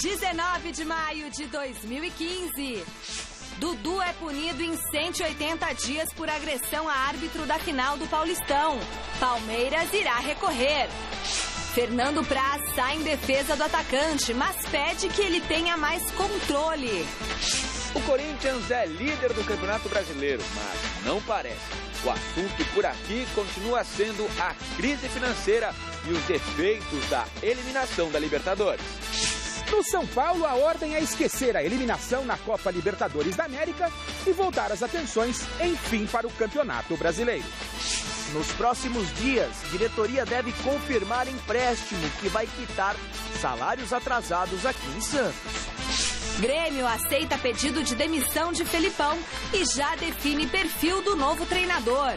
19 de maio de 2015. Dudu é punido em 180 dias por agressão a árbitro da final do Paulistão. Palmeiras irá recorrer. Fernando Praz sai em defesa do atacante, mas pede que ele tenha mais controle. O Corinthians é líder do Campeonato Brasileiro, mas não parece. O assunto por aqui continua sendo a crise financeira e os efeitos da eliminação da Libertadores. No São Paulo, a ordem é esquecer a eliminação na Copa Libertadores da América e voltar as atenções, enfim, para o Campeonato Brasileiro. Nos próximos dias, a diretoria deve confirmar empréstimo que vai quitar salários atrasados aqui em Santos. Grêmio aceita pedido de demissão de Felipão e já define perfil do novo treinador.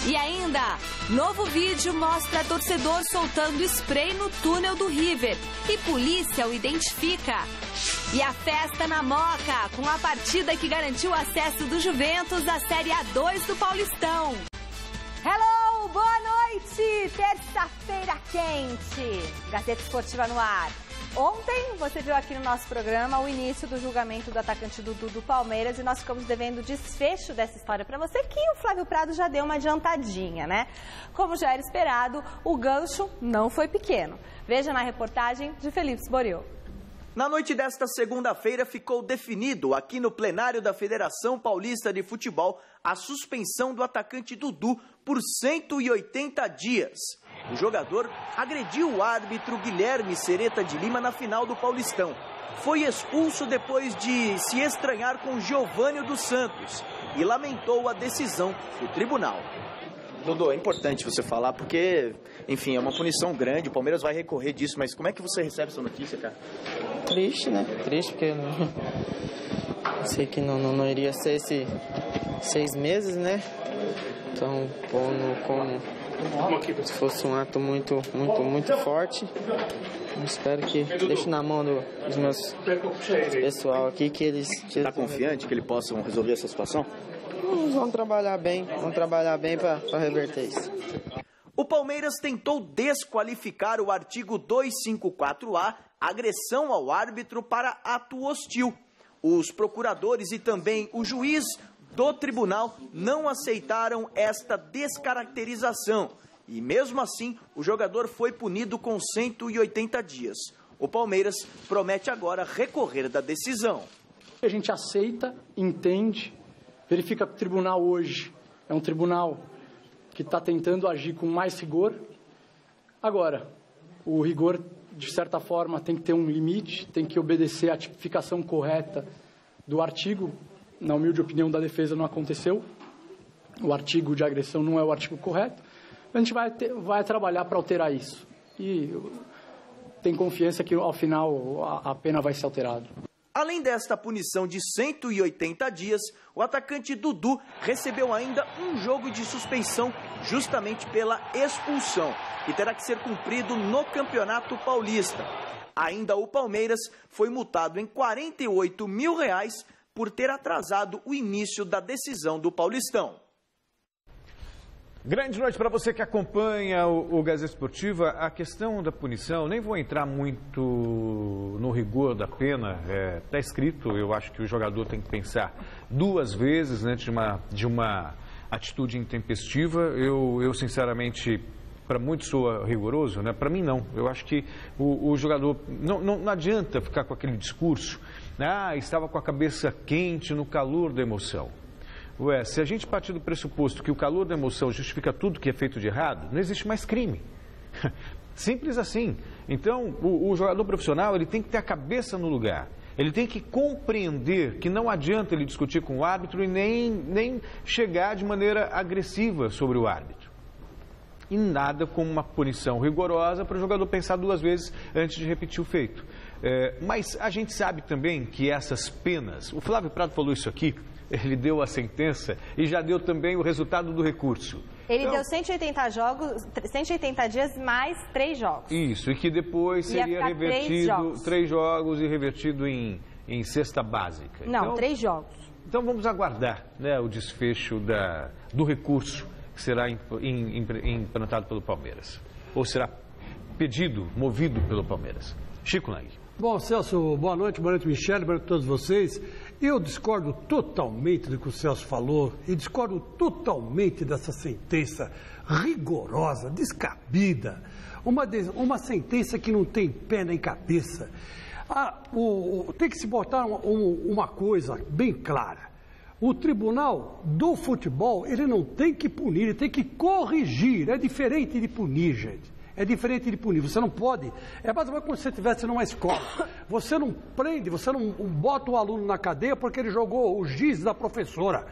E ainda, novo vídeo mostra torcedor soltando spray no túnel do River e polícia o identifica. E a festa na Moca, com a partida que garantiu o acesso do Juventus à Série A2 do Paulistão. Hello, boa noite! Terça-feira quente. Gazeta Esportiva no ar. Ontem você viu aqui no nosso programa o início do julgamento do atacante Dudu do Palmeiras e nós ficamos devendo o desfecho dessa história para você, que o Flávio Prado já deu uma adiantadinha, né? Como já era esperado, o gancho não foi pequeno. Veja na reportagem de Felipe Sboriu. Na noite desta segunda-feira ficou definido aqui no plenário da Federação Paulista de Futebol a suspensão do atacante Dudu por 180 dias. O jogador agrediu o árbitro Guilherme Sereta de Lima na final do Paulistão. Foi expulso depois de se estranhar com Giovânio dos Santos e lamentou a decisão do tribunal. Dudu, é importante você falar porque, enfim, é uma punição grande, o Palmeiras vai recorrer disso, mas como é que você recebe essa notícia, cara? Triste, né? Triste porque sei que não iria ser esses 6 meses, né? Então, como se fosse um ato muito forte. Eu espero que deixe na mão dos meus pessoal aqui que eles... Está confiante que eles possam resolver essa situação? Vamos trabalhar bem para reverter isso. O Palmeiras tentou desqualificar o artigo 254A, agressão ao árbitro, para ato hostil. Os procuradores e também o juiz do tribunal não aceitaram esta descaracterização. E mesmo assim, o jogador foi punido com 180 dias. O Palmeiras promete agora recorrer da decisão. A gente aceita, entende, verifica que o tribunal hoje é um tribunal que está tentando agir com mais rigor. Agora, o rigor, de certa forma, tem que ter um limite, tem que obedecer à tipificação correta do artigo. Na humilde opinião da defesa, não aconteceu. O artigo de agressão não é o artigo correto. A gente vai trabalhar para alterar isso. E tem confiança que, ao final, a pena vai ser alterada. Além desta punição de 180 dias, o atacante Dudu recebeu ainda um jogo de suspensão justamente pela expulsão, que terá que ser cumprido no Campeonato Paulista. Ainda o Palmeiras foi multado em R$48 mil por ter atrasado o início da decisão do Paulistão. Grande noite para você que acompanha o Gazeta Esportiva. A questão da punição, nem vou entrar muito no rigor da pena, está escrito, eu acho que o jogador tem que pensar 2 vezes antes de uma atitude intempestiva. Eu sinceramente, para muitos sou rigoroso, né? Para mim não. Eu acho que o jogador, não adianta ficar com aquele discurso, estava com a cabeça quente no calor da emoção. Se a gente partir do pressuposto que o calor da emoção justifica tudo que é feito de errado, não existe mais crime. Simples assim. Então, o jogador profissional, ele tem que ter a cabeça no lugar. Ele tem que compreender que não adianta ele discutir com o árbitro e nem chegar de maneira agressiva sobre o árbitro. E nada como uma punição rigorosa para o jogador pensar 2 vezes antes de repetir o feito. Mas a gente sabe também que essas penas, o Flávio Prado falou isso aqui, ele deu a sentença e já deu também o resultado do recurso. Ele deu 180 dias mais 3 jogos. Isso, e que depois seria revertido 3 jogos e revertido em cesta básica. Não, então, 3 jogos. Então vamos aguardar, né, o desfecho do recurso que será implantado pelo Palmeiras. Ou será movido pelo Palmeiras. Chico Lang. Bom, Celso, boa noite, Michele, boa noite a todos vocês. Eu discordo totalmente do que o Celso falou e discordo totalmente dessa sentença rigorosa, descabida, uma sentença que não tem pé nem cabeça. Tem que se botar uma coisa bem clara. O Tribunal do Futebol, ele não tem que punir, ele tem que corrigir. É diferente de punir, gente. É diferente de punir. Você não pode. É mais ou menos como se você estivesse numa escola. Você não prende, você não bota o aluno na cadeia porque ele jogou o giz da professora.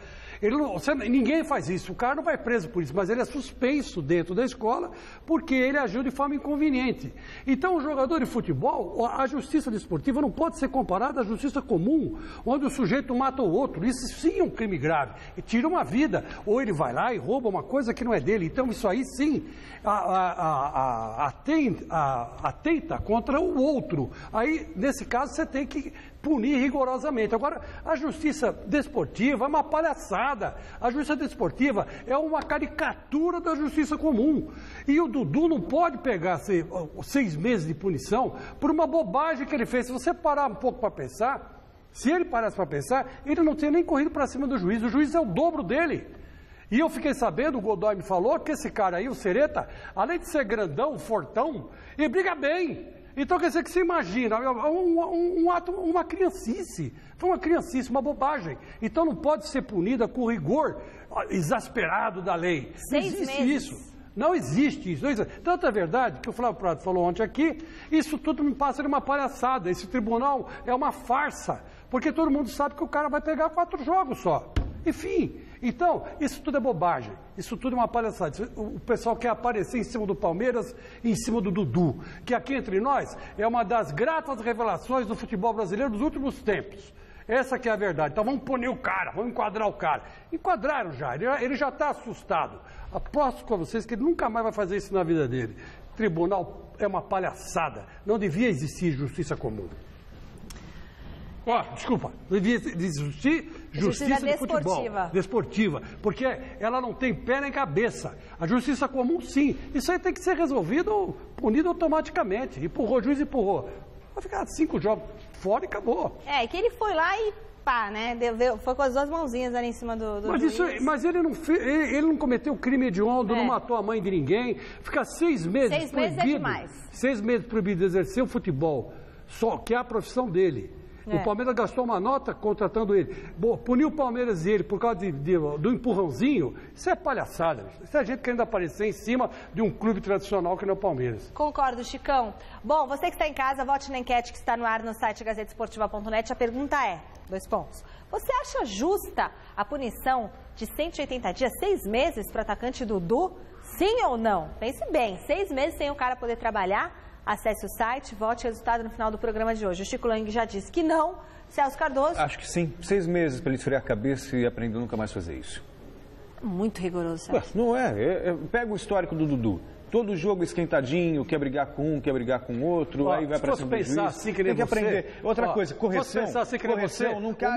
Ninguém faz isso. O cara não vai preso por isso, mas ele é suspenso dentro da escola porque ele agiu de forma inconveniente. Então, o jogador de futebol, a justiça desportiva não pode ser comparada à justiça comum, onde o sujeito mata o outro. Isso sim é um crime grave. E tira uma vida. Ou ele vai lá e rouba uma coisa que não é dele. Então, isso aí sim atenta contra o outro. Aí, nesse caso, você tem que punir rigorosamente. Agora, a justiça desportiva é uma palhaçada. A justiça desportiva é uma caricatura da justiça comum. E o Dudu não pode pegar 6 meses de punição por uma bobagem que ele fez. Se você parar um pouco para pensar, se ele parasse para pensar, ele não tinha nem corrido para cima do juiz. O juiz é o dobro dele. E eu fiquei sabendo, o Godoy me falou, que esse cara aí, o Sereta, além de ser grandão, fortão, ele briga bem. Então, quer dizer que você imagina, um ato, uma criancice. Foi uma criancice, uma bobagem. Então, não pode ser punida com rigor exasperado da lei. 6 meses. Não existe isso. Não existe isso. Tanto é verdade que o Flávio Prado falou ontem aqui, isso tudo me passa de uma palhaçada. Esse tribunal é uma farsa, porque todo mundo sabe que o cara vai pegar 4 jogos só. Enfim, então, isso tudo é bobagem, isso tudo é uma palhaçada. O pessoal quer aparecer em cima do Palmeiras e em cima do Dudu, que aqui entre nós é uma das gratas revelações do futebol brasileiro dos últimos tempos. Essa que é a verdade. Então vamos punir o cara, vamos enquadrar o cara. Enquadraram já, ele já está assustado. Aposto com vocês que ele nunca mais vai fazer isso na vida dele. Tribunal é uma palhaçada, não devia existir justiça comum. Desculpa, devia existir justiça de futebol, desportiva, porque ela não tem pé nem cabeça. A justiça comum, sim. Isso aí tem que ser resolvido, punido automaticamente. Empurrou, o juiz empurrou. Vai ficar 5 jogos fora e acabou. É que ele foi lá e pá, né? Foi com as 2 mãozinhas ali em cima do juiz. Mas ele não cometeu crime hediondo, não matou a mãe de ninguém. Ficar 6 meses 6 meses é demais. 6 meses proibido de exercer o futebol, só que é a profissão dele. O Palmeiras gastou uma nota contratando ele. Puniu o Palmeiras e ele por causa do empurrãozinho. Isso é palhaçada. Isso é gente querendo aparecer em cima de um clube tradicional que não é o Palmeiras. Concordo, Chicão. Bom, você que está em casa, vote na enquete que está no ar no site gazetesportiva.net. A pergunta é, 2 pontos. Você acha justa a punição de 180 dias, 6 meses para o atacante Dudu? Sim ou não? Pense bem, 6 meses sem o cara poder trabalhar? Acesse o site, vote o resultado no final do programa de hoje. O Chico Lang já disse que não. Celso Cardoso? Acho que sim. 6 meses para ele esfriar a cabeça e aprender a nunca mais fazer isso. Muito rigoroso, Celso. Não é. Pega o histórico do Dudu. Todo jogo esquentadinho, quer brigar com um, quer brigar com outro, aí vai para cima do juiz. Assim que tem que aprender. Outra coisa, correção. Pensar assim que correção, não cabe.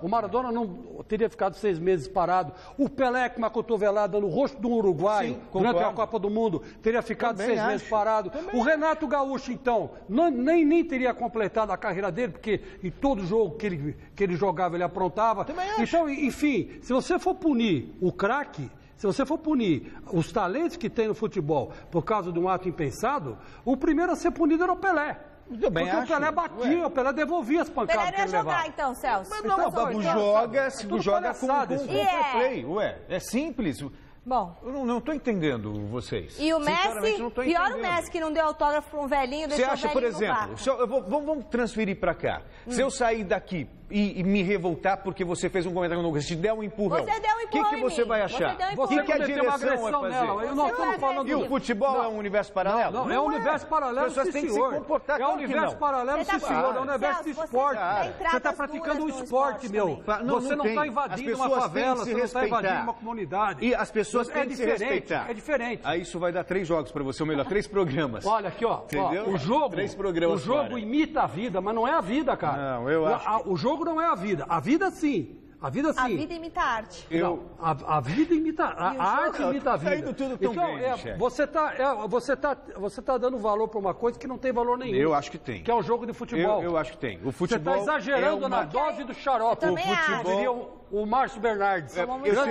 O Maradona não teria ficado 6 meses parado. O Pelé com uma cotovelada no rosto do Uruguai durante a Copa do Mundo teria ficado 6 meses parado. O Renato Gaúcho, então, nem teria completado a carreira dele, porque em todo jogo que ele jogava ele aprontava. Então, enfim, se você for punir o craque, se você for punir os talentos que tem no futebol por causa de um ato impensado, o primeiro a ser punido era o Pelé. Porque o Pelé batia, o Pelé devolvia as pancadas que ele levava. Jogar então, Celso? Mas não, joga com fair play. É simples. Bom. Eu não estou entendendo vocês. E o Messi, pior o Messi que não deu autógrafo para um velhinho, deixou o velhinho. Você acha, por exemplo, vamos transferir para cá. Se eu sair daqui e me revoltar porque você fez um comentário no te der um empurrão. Você deu um empurrão. O que você vai achar? O que a direção vai fazer? E o futebol é um universo paralelo? Não, é um universo paralelo. As pessoas têm que se comportar. É um universo paralelo, sim, senhor. É um universo de esporte. Você está praticando um esporte, meu. Você não está invadindo uma favela, você não está invadindo uma comunidade. E as pessoas têm que se respeitar. É diferente. Aí isso vai dar 3 jogos para você, ou melhor, 3 programas. Olha aqui, ó. Entendeu? O jogo imita a vida, mas não é a vida, cara. Não, eu acho. O jogo não é a vida. A vida, sim. A vida sim. A vida imita a arte. A vida imita a arte, imita a vida. Tá indo tudo tão então, bem, Michele. você tá dando valor para uma coisa que não tem valor nenhum. Eu acho que tem. Que é o jogo de futebol. Eu acho que tem. O futebol você está exagerando na dose do xarope. Eu também Diria o Márcio Bernardes.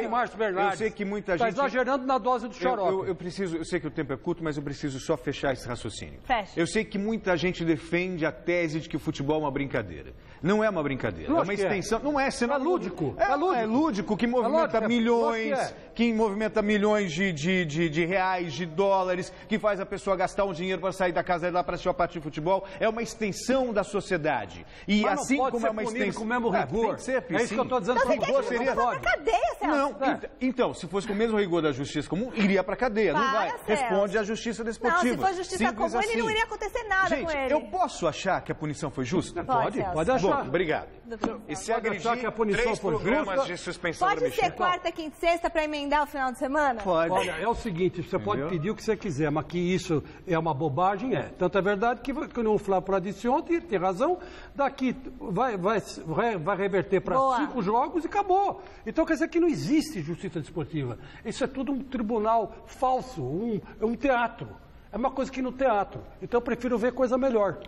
Márcio Bernardes. Eu sei que muita gente... Está exagerando na dose do xarope. Eu sei que o tempo é curto, mas eu preciso só fechar esse raciocínio. Fecha. Eu sei que muita gente defende a tese de que o futebol é uma brincadeira. Não é uma brincadeira. Lógico é uma extensão. Não é, É lúdico. É lúdico, que movimenta milhões, que movimenta milhões de reais, de dólares, que faz a pessoa gastar um dinheiro para sair da casa dela para assistir a partida de futebol. É uma extensão da sociedade. E mas assim não pode como ser é uma extensão. com o mesmo rigor. Tem que ser, é isso que eu estou dizendo. Então, você quer que seria... pra cadeia, Celso? Não, então, se fosse com o mesmo rigor da justiça comum, iria para cadeia. Não vai. Celso. Responde à justiça desportiva. Não, se for justiça comum, assim. não iria acontecer nada Gente, com ele. eu posso achar que a punição foi justa? Pode achar. Bom, obrigado. E se agredir, que a punição 3 foi programas justa, de suspensão Pode da ser Michele. quarta, quinta e sexta para emendar o final de semana? Pode. Olha, é o seguinte, você pode pedir o que você quiser, mas que isso é uma bobagem, é. Tanto é verdade que o Flávio disse ontem, tem razão, daqui vai reverter para 5 jogos e acabou. Então quer dizer que não existe justiça desportiva. Isso é tudo um tribunal falso, um teatro. É uma coisa que no teatro. Então eu prefiro ver coisa melhor.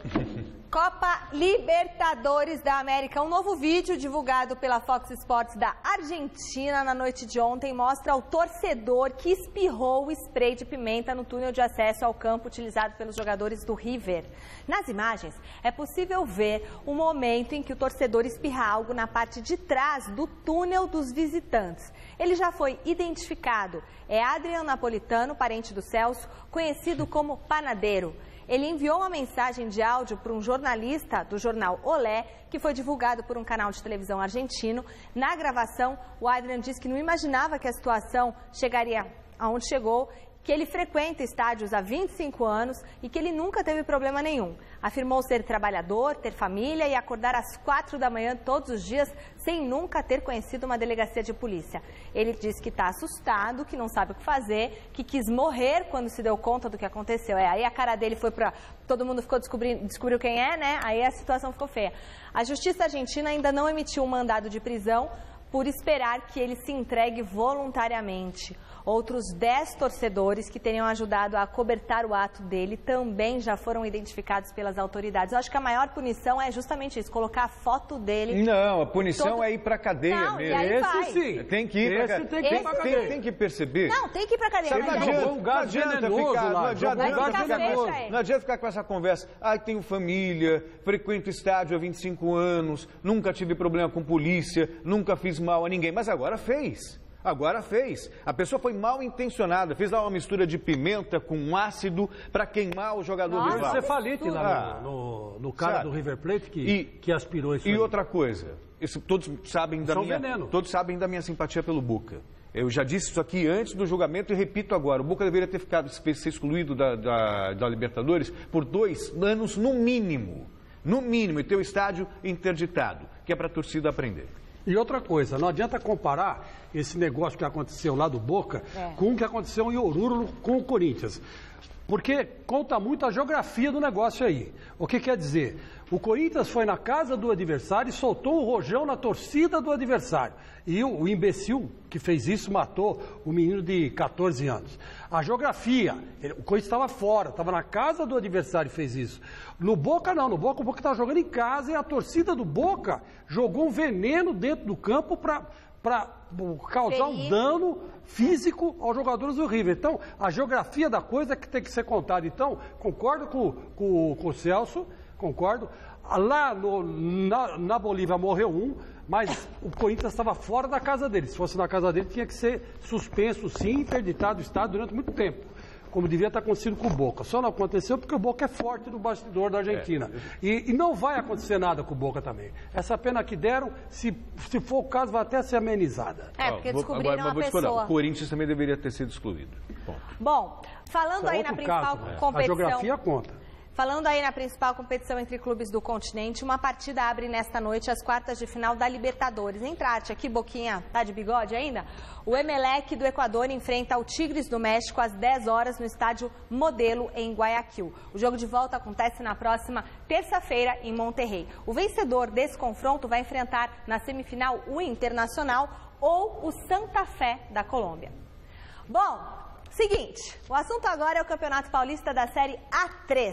Copa Libertadores da América. Um novo vídeo divulgado pela Fox Sports da Argentina na noite de ontem mostra o torcedor que espirrou o spray de pimenta no túnel de acesso ao campo utilizado pelos jogadores do River. Nas imagens, é possível ver o momento em que o torcedor espirra algo na parte de trás do túnel dos visitantes. Ele já foi identificado. É Adrian Napolitano, parente do Celso, conhecido como Panadeiro. Ele enviou uma mensagem de áudio para um jornalista do jornal Olé, que foi divulgado por um canal de televisão argentino. Na gravação, o Adrian disse que não imaginava que a situação chegaria aonde chegou, que ele frequenta estádios há 25 anos e que ele nunca teve problema nenhum. Afirmou ser trabalhador, ter família e acordar às 4 da manhã todos os dias sem nunca ter conhecido uma delegacia de polícia. Ele disse que está assustado, que não sabe o que fazer, que quis morrer quando se deu conta do que aconteceu. Aí a cara dele foi para... Todo mundo ficou descobriu quem é, né? Aí a situação ficou feia. A Justiça Argentina ainda não emitiu um mandado de prisão por esperar que ele se entregue voluntariamente. Outros 10 torcedores que teriam ajudado a acobertar o ato dele também já foram identificados pelas autoridades. Eu acho que a maior punição é justamente isso, colocar a foto dele... Não, a punição é ir pra cadeia mesmo. Esse sim. Tem que ir pra cadeia. Tem que perceber. Não, tem que ir pra cadeia. Não adianta ficar com essa conversa. Tenho família, frequento estádio há 25 anos, nunca tive problema com polícia, nunca fiz mal a ninguém. Mas agora fez. A pessoa foi mal intencionada, fez lá uma mistura de pimenta com ácido para queimar o jogador do rival. Você falite lá no cara do River Plate que aspirou isso. E outra coisa, todos sabem da minha simpatia pelo Boca. Eu já disse isso aqui antes do julgamento e repito agora. O Boca deveria ter ser excluído da Libertadores por 2 anos no mínimo, e ter o estádio interditado, que é para a torcida aprender. E outra coisa, não adianta comparar esse negócio que aconteceu lá do Boca com o que aconteceu em Oruro com o Corinthians. Porque conta muito a geografia do negócio aí. O que quer dizer? O Corinthians foi na casa do adversário e soltou um rojão na torcida do adversário. E o imbecil que fez isso matou o menino de 14 anos. A geografia, o Corinthians estava fora, estava na casa do adversário e fez isso. No Boca não, o Boca estava jogando em casa e a torcida do Boca jogou um veneno dentro do campo para causar um dano físico aos jogadores do River. Então, a geografia da coisa é que tem que ser contada. Então, concordo com o Celso, concordo. Lá na Bolívia morreu um, mas o Corinthians estava fora da casa dele. Se fosse na casa dele, tinha que ser suspenso, sim, interditado o estado durante muito tempo, como devia estar acontecendo com o Boca. Só não aconteceu porque o Boca é forte no bastidor da Argentina. E não vai acontecer nada com o Boca também. Essa pena que deram, se for o caso, vai até ser amenizada. Porque descobriram uma pessoa. O Corinthians também deveria ter sido excluído. Bom, falando aí na principal competição... A geografia conta. Falando aí na principal competição entre clubes do continente, uma partida abre nesta noite as quartas de final da Libertadores. Entra arte aqui, Boquinha, tá de bigode ainda? O Emelec do Equador enfrenta o Tigres do México às 10 horas no estádio Modelo, em Guayaquil. O jogo de volta acontece na próxima terça-feira em Monterrey. O vencedor desse confronto vai enfrentar na semifinal o Internacional ou o Santa Fé da Colômbia. Bom, seguinte, o assunto agora é o Campeonato Paulista da Série A3.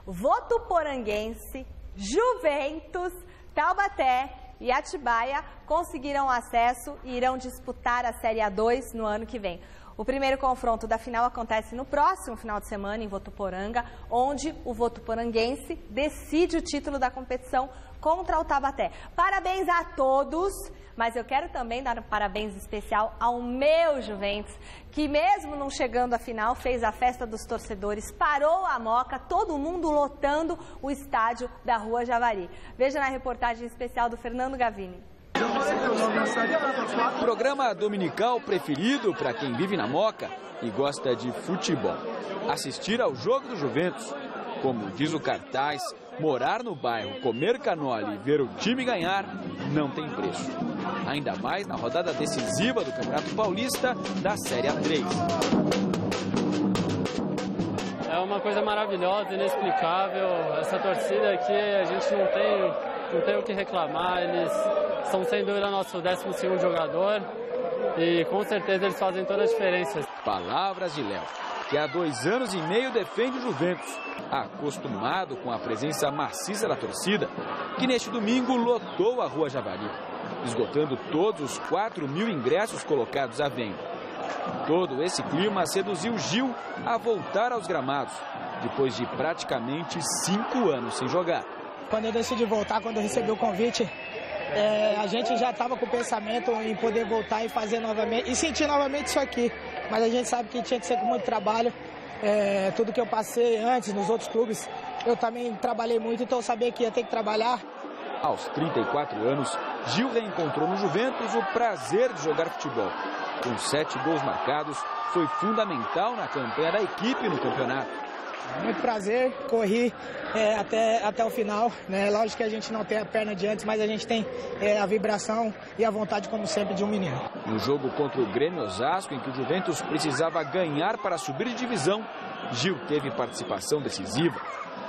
Votuporanguense, Juventus, Taubaté e Atibaia conseguiram acesso e irão disputar a Série A2 no ano que vem. O primeiro confronto da final acontece no próximo final de semana em Votuporanga, onde o votuporanguense decide o título da competição contra o Taubaté. Parabéns a todos, mas eu quero também dar um parabéns especial ao meu Juventus, que mesmo não chegando à final, fez a festa dos torcedores, parou a moca, todo mundo lotando o estádio da Rua Javari. Veja na reportagem especial do Fernando Gavini. Programa dominical preferido para quem vive na Moca e gosta de futebol. Assistir ao jogo do Juventus. Como diz o cartaz, morar no bairro, comer canole e ver o time ganhar não tem preço. Ainda mais na rodada decisiva do Campeonato Paulista da Série A3. É uma coisa maravilhosa, inexplicável. Essa torcida aqui, a gente não tem o que reclamar. Eles são, sem dúvida, nosso 12º jogador e com certeza eles fazem toda a diferença. Palavras de Léo, que há 2 anos e meio defende o Juventus, acostumado com a presença maciça da torcida, que neste domingo lotou a Rua Javari, esgotando todos os 4.000 ingressos colocados à venda. Todo esse clima seduziu Gil a voltar aos gramados, depois de praticamente 5 anos sem jogar. Quando eu decidi voltar, quando eu recebi o convite, a gente já estava com o pensamento em poder voltar e fazer novamente, e sentir novamente isso aqui. Mas a gente sabe que tinha que ser com muito trabalho. Tudo que eu passei antes nos outros clubes, eu também trabalhei muito, então eu sabia que ia ter que trabalhar. Aos 34 anos, Gil reencontrou no Juventus o prazer de jogar futebol. Com 7 gols marcados, foi fundamental na campanha da equipe no campeonato. Muito prazer, corri até o final, né? Lógico que a gente não tem a perna de antes, mas a gente tem a vibração e a vontade, como sempre, de um menino. No jogo contra o Grêmio Osasco, em que o Juventus precisava ganhar para subir de divisão, Gil teve participação decisiva.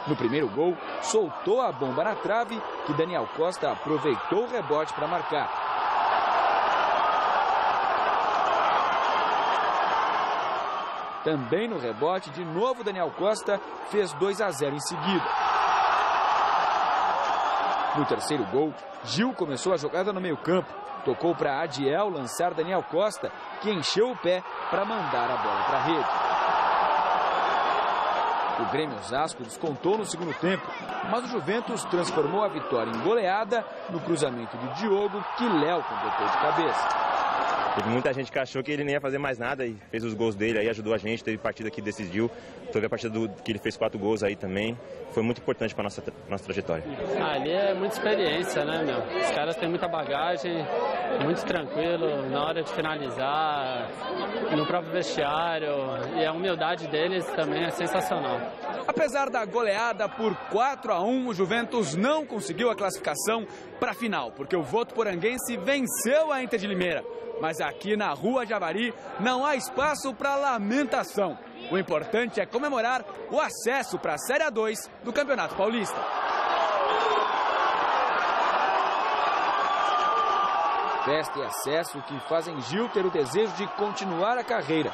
No primeiro gol, soltou a bomba na trave, que Daniel Costa aproveitou o rebote para marcar. Também no rebote, de novo Daniel Costa fez 2-0 em seguida. No terceiro gol, Gil começou a jogada no meio-campo. Tocou para Adiel lançar Daniel Costa, que encheu o pé para mandar a bola para a rede. O Grêmio Osasco descontou no segundo tempo, mas o Juventus transformou a vitória em goleada no cruzamento de Diogo, que Léo completou de cabeça. Teve muita gente que achou que ele nem ia fazer mais nada e fez os gols dele, aí ajudou a gente, teve partida que decidiu, teve a partida que ele fez 4 gols aí também, foi muito importante para nossa trajetória. Ali é muita experiência, né, meu? Os caras têm muita bagagem, muito tranquilo na hora de finalizar, no próprio vestiário, e a humildade deles também é sensacional. Apesar da goleada por 4-1, o Juventus não conseguiu a classificação para a final, porque o votuporanguense venceu a Inter de Limeira. Mas aqui na Rua Javari não há espaço para lamentação. O importante é comemorar o acesso para a Série A2 do Campeonato Paulista. Festa e acesso que fazem Gil ter o desejo de continuar a carreira.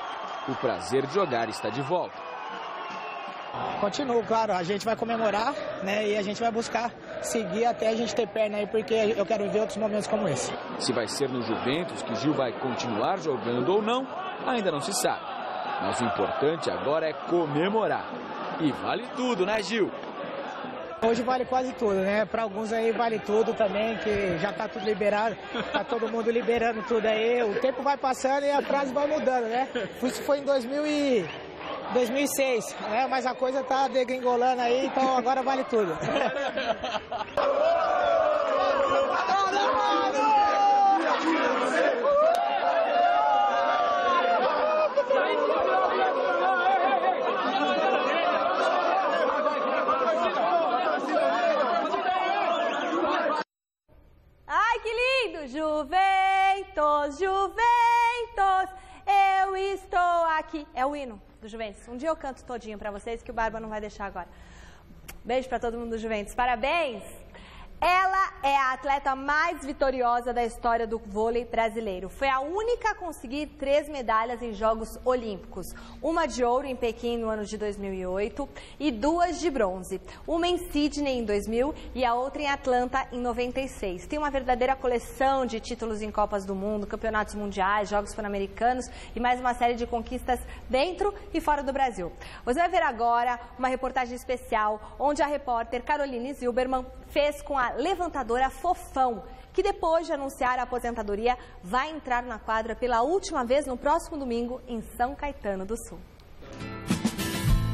O prazer de jogar está de volta. Continuo, claro, a gente vai comemorar, né, e a gente vai buscar seguir até a gente ter perna aí, porque eu quero ver outros momentos como esse. Se vai ser no Juventus que Gil vai continuar jogando ou não, ainda não se sabe. Mas o importante agora é comemorar. E vale tudo, né, Gil? Hoje vale quase tudo, né? Para alguns aí vale tudo também, que já tá tudo liberado, tá todo mundo liberando tudo aí. O tempo vai passando e a frase vai mudando, né? Isso foi em 2006, né? Mas a coisa tá degringolando aí, então agora vale tudo. Brasil! Juventus, Juventus, eu estou aqui. É o hino do Juventus. Um dia eu canto todinho pra vocês, que o Barba não vai deixar agora. Beijo pra todo mundo do Juventus. Parabéns! Ela é a atleta mais vitoriosa da história do vôlei brasileiro. Foi a única a conseguir 3 medalhas em Jogos Olímpicos. Uma de ouro em Pequim no ano de 2008 e 2 de bronze. Uma em Sydney em 2000 e a outra em Atlanta em 96. Tem uma verdadeira coleção de títulos em Copas do Mundo, Campeonatos Mundiais, Jogos Pan-Americanos e mais uma série de conquistas dentro e fora do Brasil. Você vai ver agora uma reportagem especial onde a repórter Caroline Zilberman fez com a levantadora Fofão, que depois de anunciar a aposentadoria, vai entrar na quadra pela última vez no próximo domingo em São Caetano do Sul.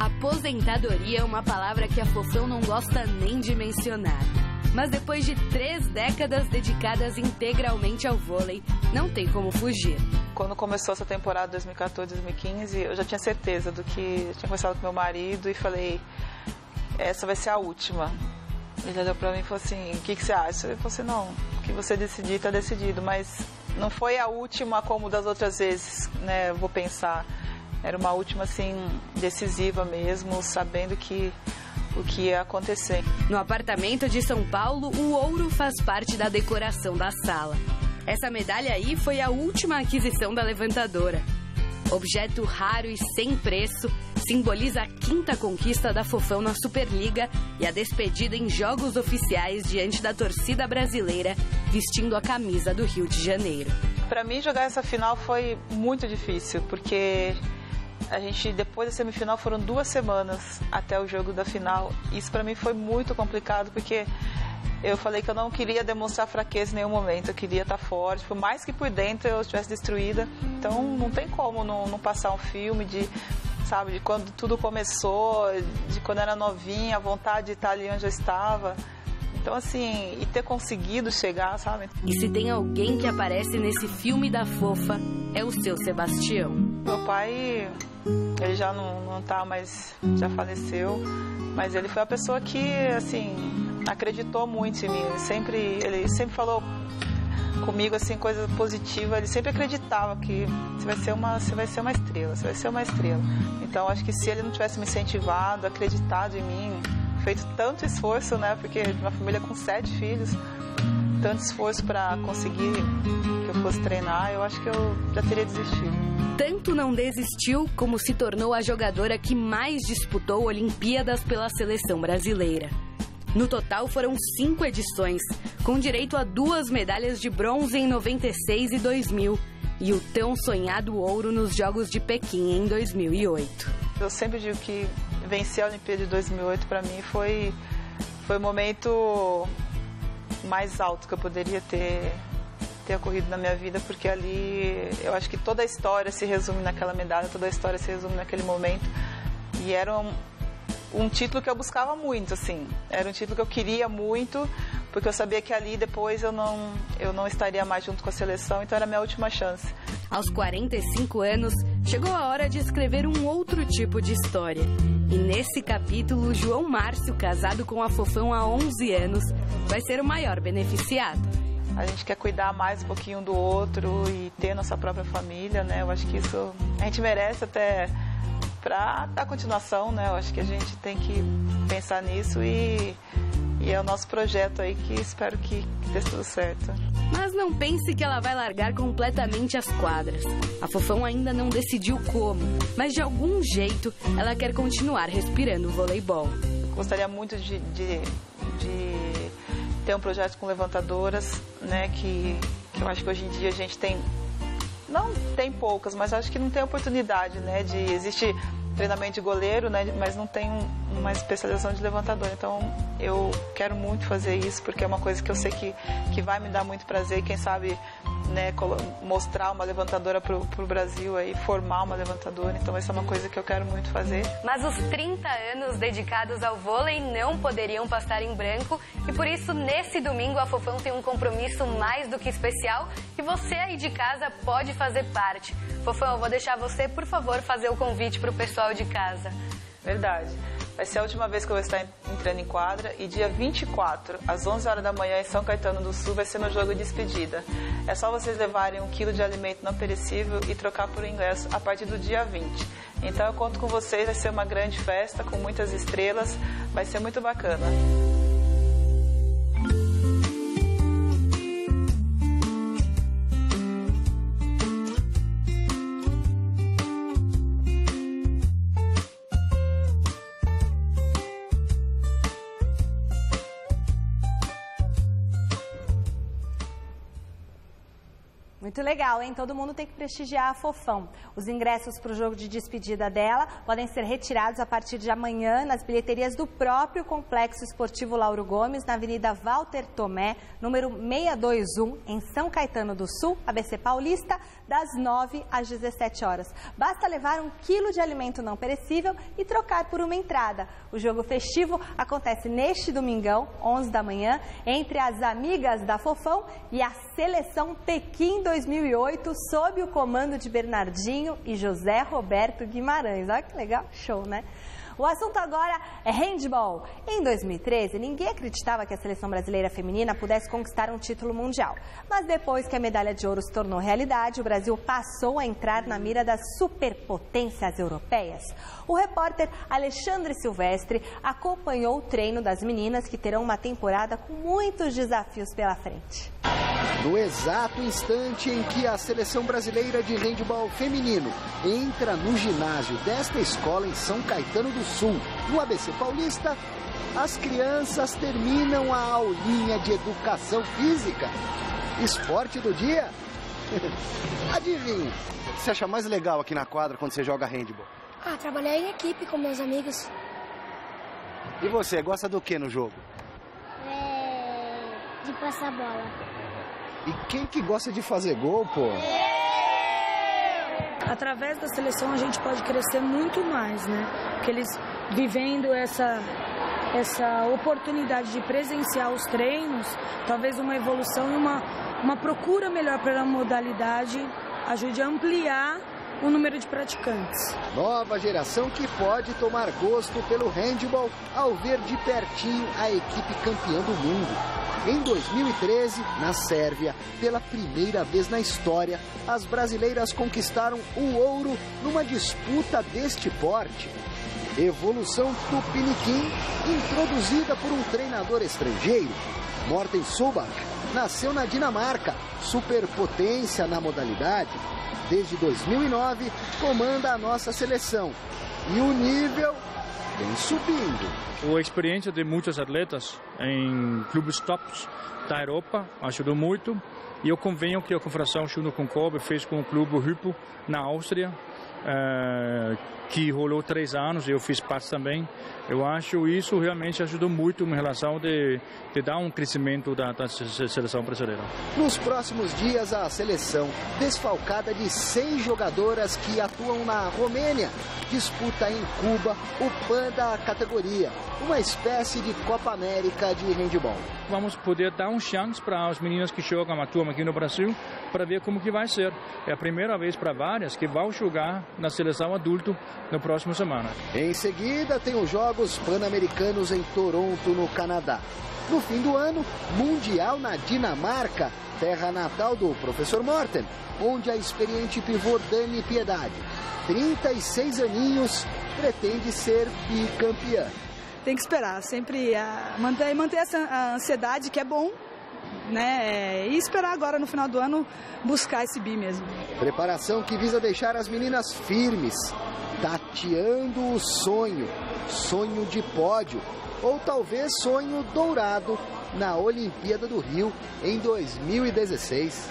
Aposentadoria é uma palavra que a Fofão não gosta nem de mencionar. Mas depois de 3 décadas dedicadas integralmente ao vôlei, não tem como fugir. Quando começou essa temporada 2014-2015, eu já tinha certeza do que... Eu tinha conversado com meu marido e falei, essa vai ser a última. Ele já deu pra mim e falou assim, o que você acha? Ele falou assim, não, o que você decidir, tá decidido. Mas não foi a última como das outras vezes, né, eu vou pensar. Era uma última, assim, decisiva mesmo, sabendo que o que ia acontecer. No apartamento de São Paulo, o ouro faz parte da decoração da sala. Essa medalha aí foi a última aquisição da levantadora. Objeto raro e sem preço, simboliza a 5ª conquista da Fofão na Superliga e a despedida em jogos oficiais diante da torcida brasileira, vestindo a camisa do Rio de Janeiro. Para mim, jogar essa final foi muito difícil, porque a gente, depois da semifinal, foram 2 semanas até o jogo da final. Isso para mim foi muito complicado, porque eu falei que eu não queria demonstrar fraqueza em nenhum momento, eu queria estar forte, por mais que por dentro eu estivesse destruída. Então não tem como não passar um filme de, sabe, de quando tudo começou, de quando era novinha, a vontade de estar ali onde eu estava. Então assim, e ter conseguido chegar, sabe? E se tem alguém que aparece nesse filme da Fofa, é o seu Sebastião. Meu pai, ele já não tá mais, já faleceu, mas ele foi a pessoa que, assim, acreditou muito em mim. Ele sempre falou comigo assim, coisa positiva. Ele sempre acreditava que você vai ser uma estrela. Então acho que se ele não tivesse me incentivado, acreditado em mim, feito tanto esforço, né? Porque de uma família com 7 filhos, tanto esforço para conseguir que eu fosse treinar, eu acho que eu já teria desistido. Tanto não desistiu como se tornou a jogadora que mais disputou Olimpíadas pela seleção brasileira. No total foram 5 edições, com direito a 2 medalhas de bronze em 96 e 2000 e o tão sonhado ouro nos Jogos de Pequim em 2008. Eu sempre digo que vencer a Olimpíada de 2008 para mim foi o momento mais alto que eu poderia ter ocorrido na minha vida, porque ali eu acho que toda a história se resume naquela medalha, toda a história se resume naquele momento. E era um título que eu buscava muito, assim. Era um título que eu queria muito, porque eu sabia que ali depois eu não estaria mais junto com a seleção, então era a minha última chance. Aos 45 anos, chegou a hora de escrever um outro tipo de história. E nesse capítulo, João Márcio, casado com a Fofão há 11 anos, vai ser o maior beneficiado. A gente quer cuidar mais um pouquinho do outro e ter nossa própria família, né? Eu acho que isso a gente merece até para dar continuação, né? Eu acho que a gente tem que pensar nisso e é o nosso projeto aí que espero que dê tudo certo. Mas não pense que ela vai largar completamente as quadras. A Fofão ainda não decidiu como, mas de algum jeito ela quer continuar respirando voleibol. Gostaria muito de ter um projeto com levantadoras, né? Que eu acho que hoje em dia a gente tem... Não tem poucas, mas acho que não tem oportunidade, né? Existe treinamento de goleiro, né? Mas não tem uma especialização de levantador. Então, eu quero muito fazer isso, porque é uma coisa que eu sei que vai me dar muito prazer. Quem sabe, né, mostrar uma levantadora pro Brasil, aí, formar uma levantadora. Então, essa é uma coisa que eu quero muito fazer. Mas os 30 anos dedicados ao vôlei não poderiam passar em branco. E por isso, nesse domingo, a Fofão tem um compromisso mais do que especial. E você aí de casa pode fazer parte. Fofão, eu vou deixar você, por favor, fazer o convite pro pessoal de casa. Verdade. vai ser a última vez que eu vou estar entrando em quadra. E dia 24, às 11 horas da manhã, em São Caetano do Sul, vai ser meu jogo de despedida. É só vocês levarem 1 quilo de alimento não perecível e trocar por ingresso a partir do dia 20. Então eu conto com vocês, vai ser uma grande festa com muitas estrelas, vai ser muito bacana. Muito legal, hein? Todo mundo tem que prestigiar a Fofão. Os ingressos para o jogo de despedida dela podem ser retirados a partir de amanhã nas bilheterias do próprio Complexo Esportivo Lauro Gomes, na Avenida Walter Tomé, número 621, em São Caetano do Sul, ABC Paulista, das 9 às 17 horas. Basta levar 1 quilo de alimento não perecível e trocar por uma entrada. O jogo festivo acontece neste domingão, 11 da manhã, entre as amigas da Fofão e a Seleção Pequim 2008, sob o comando de Bernardinho e José Roberto Guimarães. Olha que legal, show, né? O assunto agora é handball. Em 2013, ninguém acreditava que a seleção brasileira feminina pudesse conquistar um título mundial. Mas depois que a medalha de ouro se tornou realidade, o Brasil passou a entrar na mira das superpotências europeias. O repórter Alexandre Silvestre acompanhou o treino das meninas, que terão uma temporada com muitos desafios pela frente. No exato instante em que a seleção brasileira de handebol feminino entra no ginásio desta escola em São Caetano do Sul, no ABC Paulista, as crianças terminam a aulinha de educação física. Esporte do dia? Adivinha? O que você acha mais legal aqui na quadra quando você joga handebol? Trabalhar em equipe com meus amigos. E você, gosta do que no jogo? De passar bola. E quem que gosta de fazer gol, pô? Através da seleção a gente pode crescer muito mais, né? Porque eles vivendo essa oportunidade de presenciar os treinos, talvez uma evolução e uma procura melhor pela modalidade ajude a ampliar o número de praticantes. Nova geração que pode tomar gosto pelo handebol ao ver de pertinho a equipe campeã do mundo. Em 2013, na Sérvia, pela primeira vez na história, as brasileiras conquistaram o ouro numa disputa deste porte. Evolução tupiniquim, introduzida por um treinador estrangeiro. Morten Solberg nasceu na Dinamarca, superpotência na modalidade. Desde 2009, comanda a nossa seleção. E o nível vem subindo. A experiência de muitos atletas em clubes tops da Europa ajudou muito. E eu convenho que a Confederação junto com o COB fez com o clube Hypo na Áustria, que rolou 3 anos e eu fiz parte também. Eu acho isso realmente ajudou muito em relação de dar um crescimento da seleção brasileira. Nos próximos dias, a seleção, desfalcada de 6 jogadoras que atuam na Romênia, disputa em Cuba o PAN da categoria, uma espécie de Copa América de handebol. Vamos poder dar uma chance para as meninas que jogam a turma aqui no Brasil, para ver como que vai ser. É a primeira vez para várias que vão jogar na seleção adulto na próxima semana. Em seguida, tem os Jogos Pan-Americanos em Toronto, no Canadá. No fim do ano, Mundial na Dinamarca, terra natal do professor Morten, onde a experiente pivô Dani Piedade, 36 aninhos, pretende ser bicampeã. Tem que esperar, sempre manter essa ansiedade, que é bom, né? E esperar agora no final do ano buscar esse bi mesmo. Preparação que visa deixar as meninas firmes, tateando o sonho de pódio, ou talvez sonho dourado na Olimpíada do Rio em 2016.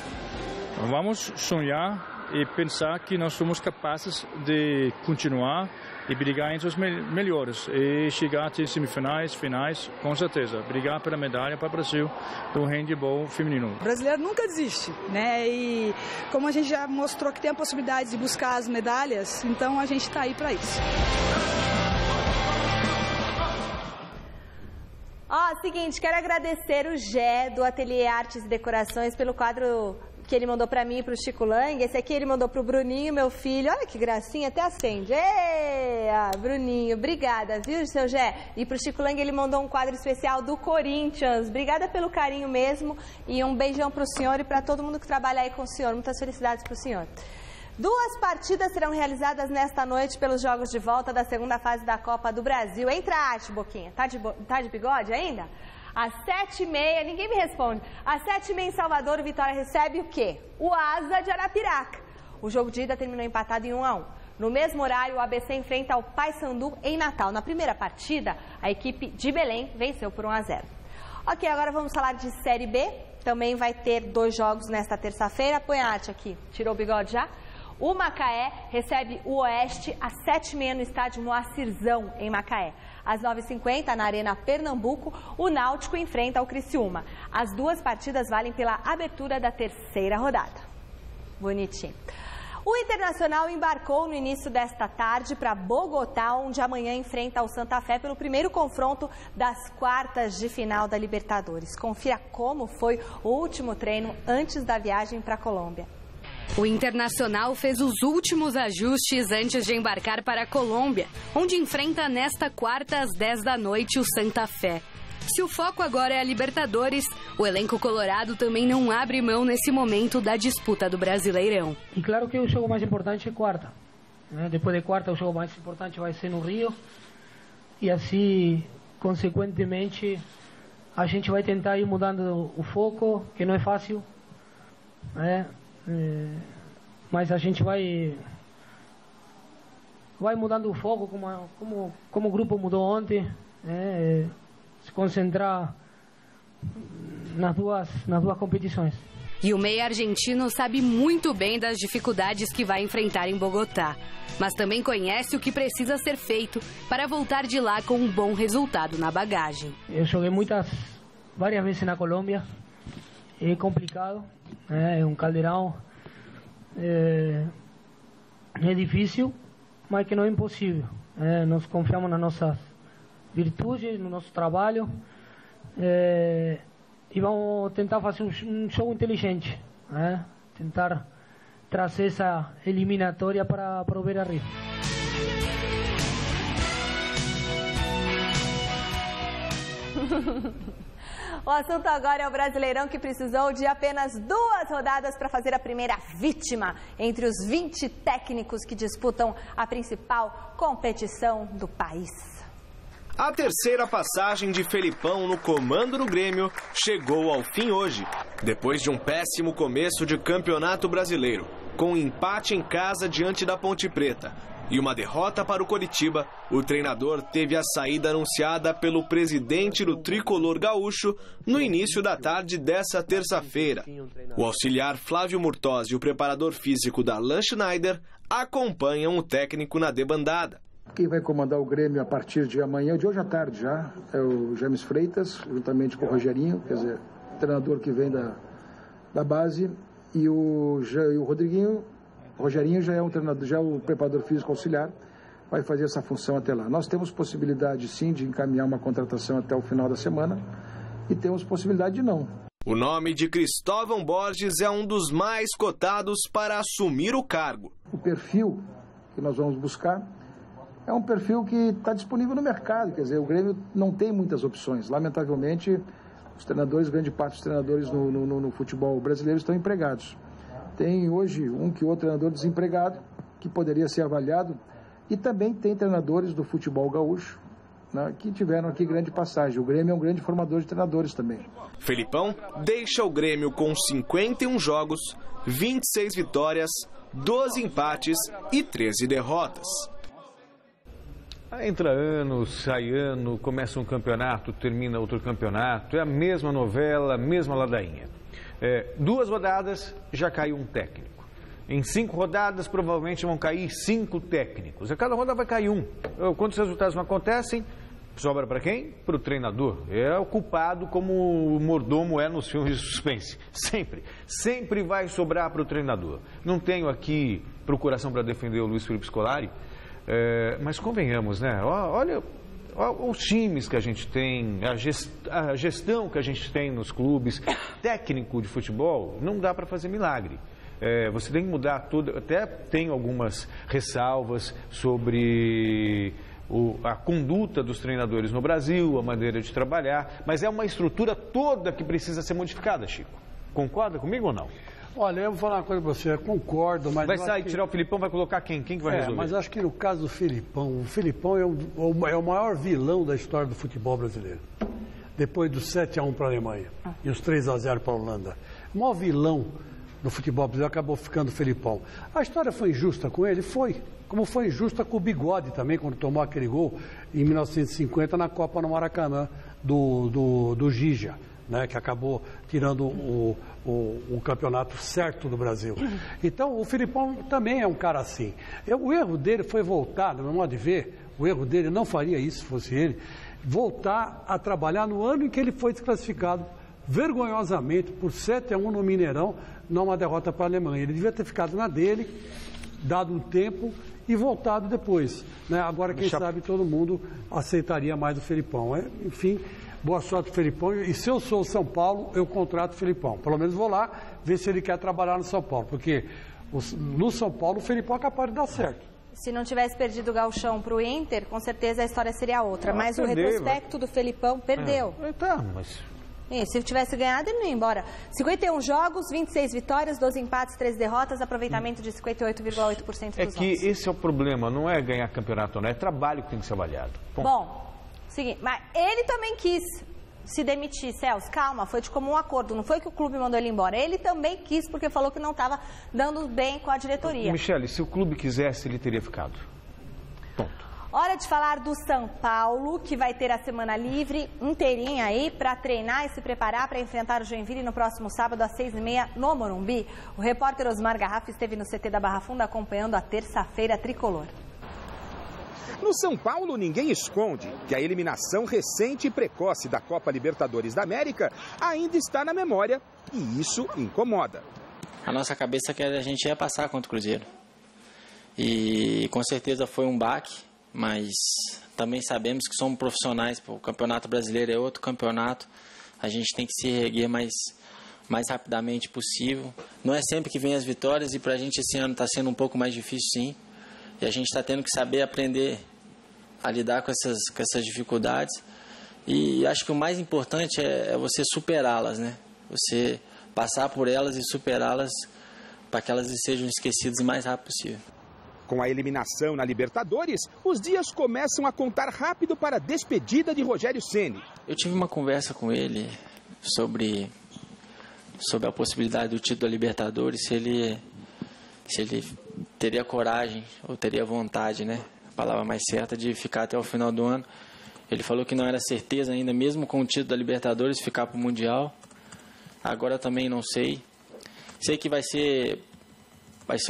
Vamos sonhar e pensar que nós somos capazes de continuar e brigar entre os melhores e chegar até semifinais, finais, com certeza. Brigar pela medalha para o Brasil do handebol feminino. O brasileiro nunca desiste, né? E como a gente já mostrou que tem a possibilidade de buscar as medalhas, então a gente está aí para isso. Seguinte, quero agradecer o Gé, do Ateliê Artes e Decorações, pelo quadro que ele mandou para mim e para o Chico Lang. Esse aqui ele mandou para o Bruninho, meu filho. Olha que gracinha, até acende. Bruninho, obrigada, viu, seu Gé? E para o Chico Lang ele mandou um quadro especial do Corinthians. Obrigada pelo carinho mesmo e um beijão para o senhor e para todo mundo que trabalha aí com o senhor. Muitas felicidades para o senhor. 2 partidas serão realizadas nesta noite pelos jogos de volta da segunda fase da Copa do Brasil. Entra a arte, Boquinha. Tá de bigode ainda? Às 7h30, ninguém me responde. Às 7h30 em Salvador, o Vitória recebe o quê? O Asa de Arapiraca. O jogo de ida terminou empatado em 1-1. No mesmo horário, o ABC enfrenta o Paysandu em Natal. Na primeira partida, a equipe de Belém venceu por 1-0. Ok, agora vamos falar de Série B. Também vai ter 2 jogos nesta terça-feira. Põe a arte aqui. Tirou o bigode já? O Macaé recebe o Oeste às 7h30 no estádio Moacirzão, em Macaé. Às 9h50, na Arena Pernambuco, o Náutico enfrenta o Criciúma. As 2 partidas valem pela abertura da 3ª rodada. Bonitinho. O Internacional embarcou no início desta tarde para Bogotá, onde amanhã enfrenta o Santa Fé pelo primeiro confronto das quartas de final da Libertadores. Confira como foi o último treino antes da viagem para a Colômbia. O Internacional fez os últimos ajustes antes de embarcar para a Colômbia, onde enfrenta nesta quarta às 10 da noite o Santa Fé. Se o foco agora é a Libertadores, o elenco colorado também não abre mão nesse momento da disputa do Brasileirão. E claro que o jogo mais importante é quarta. Depois de quarta, o jogo mais importante vai ser no Rio. E assim, consequentemente, a gente vai tentar ir mudando o foco, que não é fácil, mas a gente vai mudando o foco como o grupo mudou ontem, se concentrar nas duas competições. E o meia argentino sabe muito bem das dificuldades que vai enfrentar em Bogotá, mas também conhece o que precisa ser feito para voltar de lá com um bom resultado na bagagem. Eu joguei várias vezes na Colômbia, é complicado. É um caldeirão, é difícil, mas que não é impossível. Nós confiamos nas nossas virtudes, no nosso trabalho, e vamos tentar fazer um jogo inteligente, tentar trazer essa eliminatória para o Beira-Rio. O assunto agora é o Brasileirão, que precisou de apenas 2 rodadas para fazer a primeira vítima entre os 20 técnicos que disputam a principal competição do país. A terceira passagem de Felipão no comando do Grêmio chegou ao fim hoje, depois de um péssimo começo de Campeonato Brasileiro, com um empate em casa diante da Ponte Preta e uma derrota para o Coritiba. O treinador teve a saída anunciada pelo presidente do tricolor gaúcho no início da tarde dessa terça-feira. O auxiliar Flávio Murtoz e o preparador físico Darlan Schneider acompanham o técnico na debandada. Quem vai comandar o Grêmio a partir de amanhã, de hoje à tarde já, é o James Freitas, juntamente com o Rogerinho, quer dizer, treinador que vem da base, e o Rodriguinho. O Rogerinho já é um treinador, já é o preparador físico auxiliar, vai fazer essa função até lá. Nós temos possibilidade, sim, de encaminhar uma contratação até o final da semana e temos possibilidade de não. O nome de Cristóvão Borges é um dos mais cotados para assumir o cargo. O perfil que nós vamos buscar é um perfil que está disponível no mercado, quer dizer, o Grêmio não tem muitas opções. Lamentavelmente, os treinadores, grande parte dos treinadores no futebol brasileiro estão empregados. Tem hoje um que outro treinador desempregado, que poderia ser avaliado, e também tem treinadores do futebol gaúcho, né, que tiveram aqui grande passagem. O Grêmio é um grande formador de treinadores também. Felipão deixa o Grêmio com 51 jogos, 26 vitórias, 12 empates e 13 derrotas. Entra ano, sai ano, começa um campeonato, termina outro campeonato, é a mesma novela, a mesma ladainha. 2 rodadas, já caiu um técnico. Em 5 rodadas, provavelmente vão cair 5 técnicos. A cada rodada vai cair um. Quando os resultados não acontecem, sobra para quem? Para o treinador. É o culpado, como o mordomo é nos filmes de suspense. Sempre vai sobrar para o treinador. Não tenho aqui procuração para defender o Luiz Felipe Scolari, mas convenhamos, né? os times que a gente tem, a gestão que a gente tem nos clubes, técnico de futebol, não dá para fazer milagre. Você tem que mudar tudo. Até tenho algumas ressalvas sobre a conduta dos treinadores no Brasil, a maneira de trabalhar, mas é uma estrutura toda que precisa ser modificada, Chico. Concorda comigo ou não? Olha, eu vou falar uma coisa pra você, eu concordo, mas... Vai sair, tirar o Filipão, vai colocar quem? Quem que vai resolver? Mas acho que no caso do Filipão, o Filipão é o maior vilão da história do futebol brasileiro. Depois do 7-1 para a Alemanha e os 3-0 para a Holanda. O maior vilão do futebol brasileiro acabou ficando o Filipão. A história foi injusta com ele? Foi. Como foi injusta com o Bigode também, quando tomou aquele gol em 1950 na Copa no Maracanã do Gija, né, que acabou tirando o campeonato certo do Brasil. Então, o Filipão também é um cara assim. O erro dele foi voltar, no meu modo de ver, o erro dele, não faria isso se fosse ele, voltar a trabalhar no ano em que ele foi desclassificado vergonhosamente por 7-1 no Mineirão, numa derrota para a Alemanha. Ele devia ter ficado na dele, dado um tempo e voltado depois, né? Agora, quem sabe, todo mundo aceitaria mais o Felipão. Enfim, boa sorte, Felipão. E se eu sou o São Paulo, eu contrato o Felipão. Pelo menos vou lá ver se ele quer trabalhar no São Paulo, porque no São Paulo o Felipão é capaz de dar certo. Se não tivesse perdido o gauchão para o Inter, com certeza a história seria outra. Mas o retrospecto do Felipão perdeu. Tá, mas... E se tivesse ganhado, ele não ia embora. 51 jogos, 26 vitórias, 12 empates, 13 derrotas, aproveitamento de 58,8% dos É que esse é o problema, não é ganhar campeonato, não é trabalho que tem que ser avaliado. Bom, seguinte, mas ele também quis se demitir, Celso, calma, foi de comum acordo, não foi que o clube mandou ele embora. Ele também quis, porque falou que não estava dando bem com a diretoria. Michele, se o clube quisesse, ele teria ficado. Ponto. Hora de falar do São Paulo, que vai ter a semana livre inteirinha aí para treinar e se preparar para enfrentar o Joinville no próximo sábado às 6h30 no Morumbi. O repórter Osmar Garrafa esteve no CT da Barra Funda acompanhando a terça-feira tricolor. No São Paulo, ninguém esconde que a eliminação recente e precoce da Copa Libertadores da América ainda está na memória e isso incomoda. A nossa cabeça é que a gente ia passar contra o Cruzeiro e com certeza foi um baque. Mas também sabemos que somos profissionais, o Campeonato Brasileiro é outro campeonato, a gente tem que se erguer mais rapidamente possível. Não é sempre que vem as vitórias e para a gente esse ano está sendo um pouco mais difícil sim, e a gente está tendo que saber aprender a lidar com essas dificuldades e acho que o mais importante é você superá-las, né? Você passar por elas e superá-las para que elas sejam esquecidas o mais rápido possível. Com a eliminação na Libertadores, os dias começam a contar rápido para a despedida de Rogério Ceni. Eu tive uma conversa com ele sobre a possibilidade do título da Libertadores, se ele teria coragem ou teria vontade, né? A palavra mais certa, de ficar até o final do ano. Ele falou que não era certeza ainda, mesmo com o título da Libertadores, ficar para o Mundial. Agora também não sei. Sei que vai ser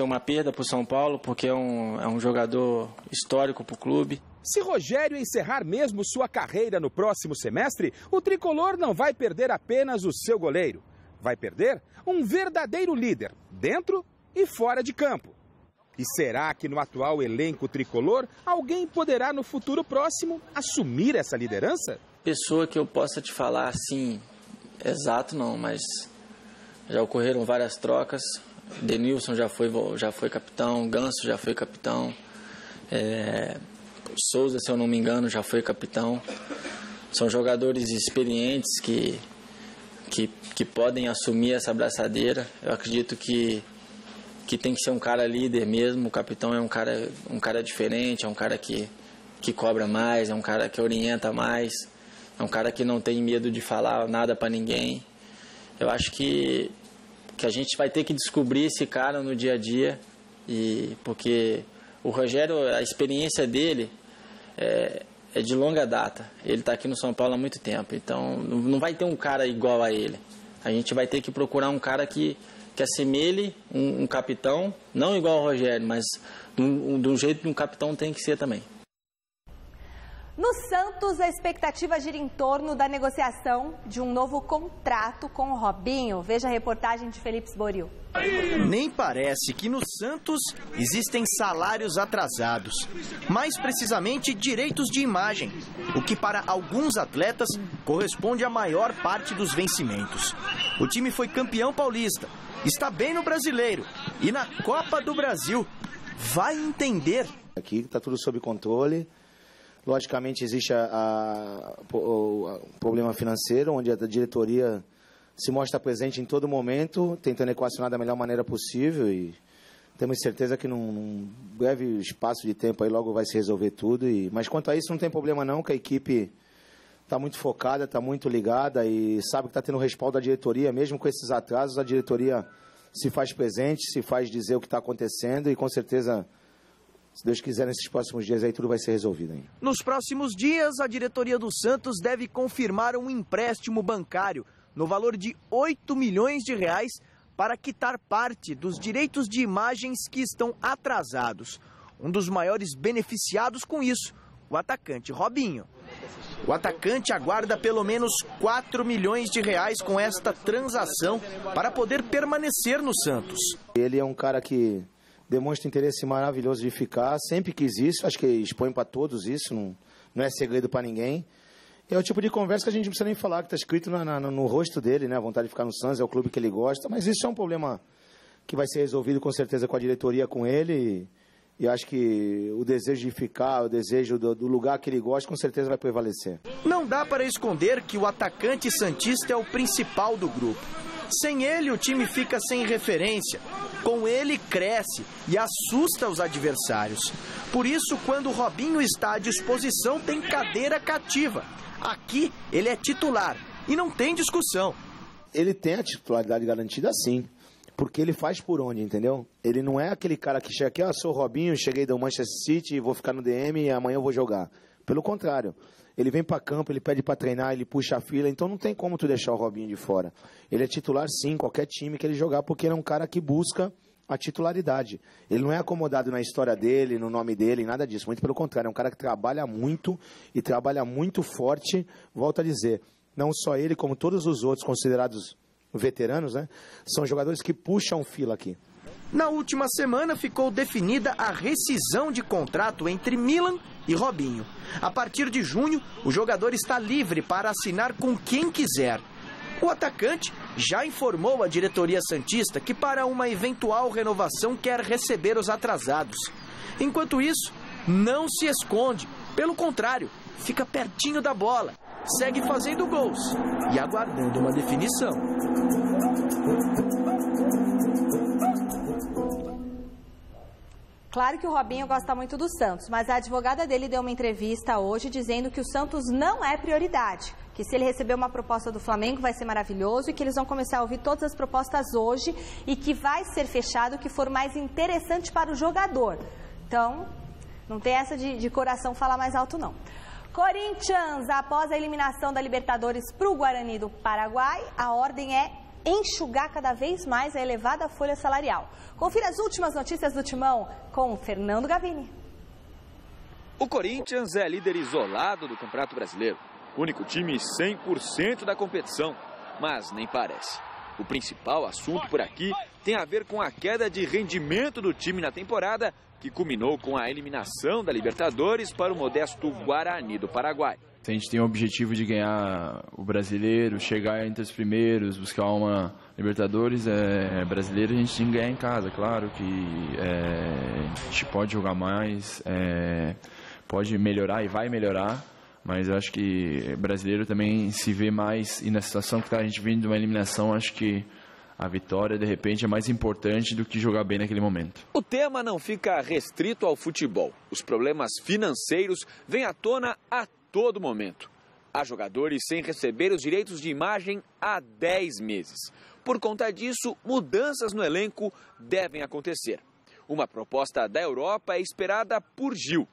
uma perda para o São Paulo, porque é um jogador histórico para o clube. Se Rogério encerrar mesmo sua carreira no próximo semestre, o tricolor não vai perder apenas o seu goleiro. Vai perder um verdadeiro líder, dentro e fora de campo. E será que no atual elenco tricolor, alguém poderá no futuro próximo assumir essa liderança? Pessoa que eu possa te falar assim, exato não, mas já ocorreram várias trocas. Denilson já foi capitão, Ganso já foi capitão, Souza, se eu não me engano, já foi capitão. São jogadores experientes que podem assumir essa braçadeira. Eu acredito que tem que ser um cara líder mesmo. O capitão é um cara diferente, é um cara que cobra mais, é um cara que orienta mais, é um cara que não tem medo de falar nada para ninguém. Eu acho que a gente vai ter que descobrir esse cara no dia a dia, porque o Rogério, a experiência dele é de longa data. Ele está aqui no São Paulo há muito tempo, então não vai ter um cara igual a ele. A gente vai ter que procurar um cara que assemelhe um capitão, não igual ao Rogério, mas de um jeito que um capitão tem que ser também. No Santos, a expectativa gira em torno da negociação de um novo contrato com o Robinho. Veja a reportagem de Felipe Sboril. Nem parece que no Santos existem salários atrasados. Mais precisamente, direitos de imagem, o que para alguns atletas corresponde à maior parte dos vencimentos. O time foi campeão paulista, está bem no Brasileiro e na Copa do Brasil. Vai entender. Aqui está tudo sob controle. Logicamente existe o problema financeiro, onde a diretoria se mostra presente em todo momento, tentando equacionar da melhor maneira possível, e temos certeza que num breve espaço de tempo aí logo vai se resolver tudo. Mas quanto a isso não tem problema não, que a equipe está muito focada, está muito ligada e sabe que está tendo o respaldo da diretoria. Mesmo com esses atrasos, a diretoria se faz presente, se faz dizer o que está acontecendo e com certeza, se Deus quiser, nesses próximos dias aí tudo vai ser resolvido aí. Nos próximos dias, a diretoria do Santos deve confirmar um empréstimo bancário no valor de 8 milhões de reais para quitar parte dos direitos de imagens que estão atrasados. Um dos maiores beneficiados com isso, o atacante Robinho. O atacante aguarda pelo menos 4 milhões de reais com esta transação para poder permanecer no Santos. Ele é um cara que demonstra interesse maravilhoso de ficar, sempre quis isso, acho que expõe para todos isso, não é segredo para ninguém. É o tipo de conversa que a gente não precisa nem falar, que está escrito no rosto dele, né? A vontade de ficar no Santos, é o clube que ele gosta, mas isso é um problema que vai ser resolvido com certeza com a diretoria, com ele, e acho que o desejo de ficar, o desejo do lugar que ele gosta, com certeza vai prevalecer. Não dá para esconder que o atacante santista é o principal do grupo. Sem ele, o time fica sem referência. Com ele, cresce e assusta os adversários. Por isso, quando o Robinho está à disposição, tem cadeira cativa. Aqui, ele é titular e não tem discussão. Ele tem a titularidade garantida, sim. Porque ele faz por onde, entendeu? Ele não é aquele cara que chega aqui, sou o Robinho, cheguei do Manchester City, vou ficar no DM e amanhã eu vou jogar. Pelo contrário. Ele vem para campo, ele pede para treinar, ele puxa a fila, então não tem como tu deixar o Robinho de fora. Ele é titular sim, qualquer time que ele jogar, porque ele é um cara que busca a titularidade. Ele não é acomodado na história dele, no nome dele, nada disso. Muito pelo contrário, é um cara que trabalha muito e trabalha muito forte, volto a dizer. Não só ele, como todos os outros considerados veteranos, né? São jogadores que puxam fila aqui. Na última semana ficou definida a rescisão de contrato entre Milan e Robinho. A partir de junho, o jogador está livre para assinar com quem quiser. O atacante já informou a diretoria santista que para uma eventual renovação quer receber os atrasados. Enquanto isso, não se esconde. Pelo contrário, fica pertinho da bola, segue fazendo gols e aguardando uma definição. Claro que o Robinho gosta muito do Santos, mas a advogada dele deu uma entrevista hoje dizendo que o Santos não é prioridade, que se ele receber uma proposta do Flamengo vai ser maravilhoso e que eles vão começar a ouvir todas as propostas hoje e que vai ser fechado o que for mais interessante para o jogador. Então, não tem essa de coração falar mais alto, não. Corinthians, após a eliminação da Libertadores para o Guarani do Paraguai, a ordem é enxugar cada vez mais a elevada folha salarial. Confira as últimas notícias do Timão com Fernando Gavini. O Corinthians é líder isolado do Campeonato Brasileiro. Único time 100% da competição, mas nem parece. O principal assunto por aqui tem a ver com a queda de rendimento do time na temporada, que culminou com a eliminação da Libertadores para o modesto Guarani do Paraguai. A gente tem o objetivo de ganhar o Brasileiro, chegar entre os primeiros, buscar uma Libertadores brasileira, a gente tem que ganhar em casa. Claro que a gente pode jogar mais, pode melhorar e vai melhorar, mas eu acho que brasileiro também se vê mais, e na situação que está a gente vindo de uma eliminação, acho que a vitória, de repente, é mais importante do que jogar bem naquele momento. O tema não fica restrito ao futebol. Os problemas financeiros vêm à tona a todo momento. Há jogadores sem receber os direitos de imagem há 10 meses. Por conta disso, mudanças no elenco devem acontecer. Uma proposta da Europa é esperada por Gil.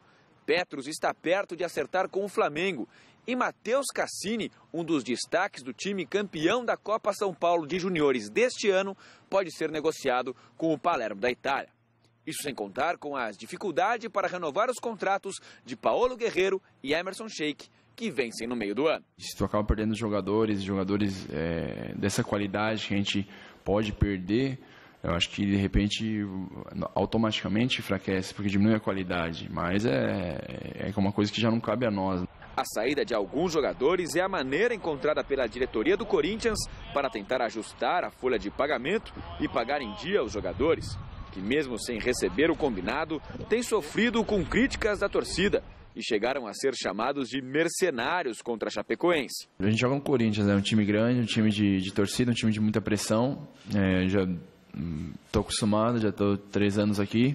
Petros está perto de acertar com o Flamengo. E Matheus Cassini, um dos destaques do time campeão da Copa São Paulo de Juniores deste ano, pode ser negociado com o Palermo da Itália. Isso sem contar com as dificuldades para renovar os contratos de Paulo Guerreiro e Emerson Sheik, que vencem no meio do ano. Se tu acaba perdendo jogadores dessa qualidade que a gente pode perder, eu acho que de repente automaticamente enfraquece, porque diminui a qualidade, mas é uma coisa que já não cabe a nós. A saída de alguns jogadores é a maneira encontrada pela diretoria do Corinthians para tentar ajustar a folha de pagamento e pagar em dia os jogadores, que mesmo sem receber o combinado, têm sofrido com críticas da torcida e chegaram a ser chamados de mercenários contra a Chapecoense. A gente joga no Corinthians, é um time grande, um time de torcida, um time de muita pressão. Já estou acostumado, já estou 3 anos aqui.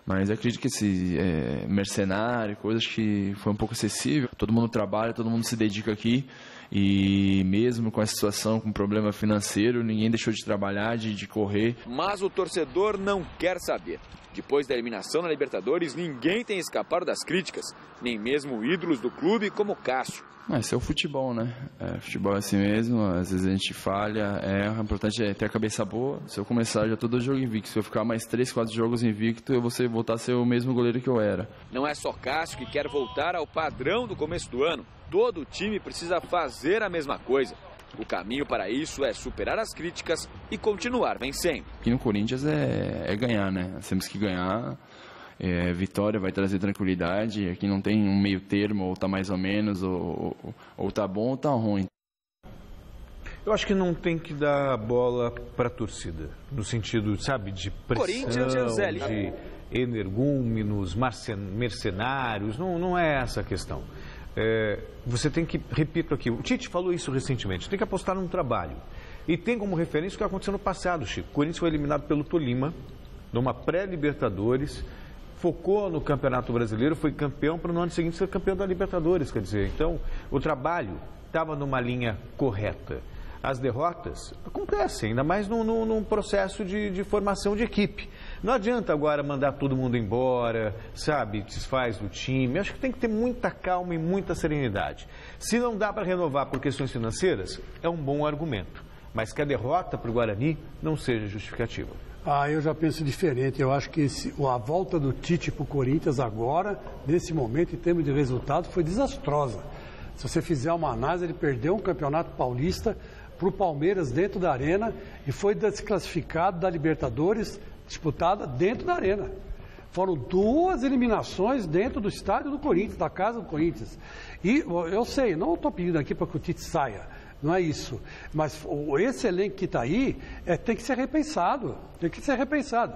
Mas acredito que esse mercenário, coisas que foi um pouco excessivo. Todo mundo trabalha, todo mundo se dedica aqui. E mesmo com a situação, com problema financeiro, ninguém deixou de trabalhar, de correr. Mas o torcedor não quer saber. Depois da eliminação na Libertadores, ninguém tem escapado das críticas. Nem mesmo ídolos do clube como Cássio. Esse é o futebol, né? Futebol é assim mesmo, às vezes a gente falha, erra. O importante é ter a cabeça boa. Se eu começar já todo jogo invicto, se eu ficar mais 3, 4 jogos invicto, eu vou voltar a ser o mesmo goleiro que eu era. Não é só Cássio que quer voltar ao padrão do começo do ano. Todo o time precisa fazer a mesma coisa. O caminho para isso é superar as críticas e continuar vencendo. Aqui no Corinthians é ganhar, né? Nós temos que ganhar. Vitória vai trazer tranquilidade. Aqui não tem um meio termo, ou tá mais ou menos, ou tá bom ou tá ruim. Eu acho que não tem que dar bola para a torcida, no sentido, sabe, de pressão, de energúmenos, mercenários, não é essa a questão. Você tem que, repito aqui, o Tite falou isso recentemente, tem que apostar num trabalho. E tem como referência o que aconteceu no passado, Chico. O Corinthians foi eliminado pelo Tolima, numa pré-Libertadores, focou no Campeonato Brasileiro, foi campeão para no ano seguinte ser campeão da Libertadores, quer dizer, então o trabalho estava numa linha correta. As derrotas acontecem, ainda mais num processo de formação de equipe. Não adianta agora mandar todo mundo embora, sabe, desfaz do time. Acho que tem que ter muita calma e muita serenidade. Se não dá para renovar por questões financeiras, é um bom argumento. Mas que a derrota para o Guarani não seja justificativa. Eu já penso diferente. Eu acho que a volta do Tite para o Corinthians agora, nesse momento, em termos de resultado, foi desastrosa. Se você fizer uma análise, ele perdeu um campeonato paulista para o Palmeiras dentro da Arena e foi desclassificado da Libertadores disputada dentro da Arena. Foram 2 eliminações dentro do estádio do Corinthians, da casa do Corinthians. E eu sei, não estou pedindo aqui para que o Tite saia, não é isso. Mas esse elenco que está aí tem que ser repensado. Tem que ser repensado.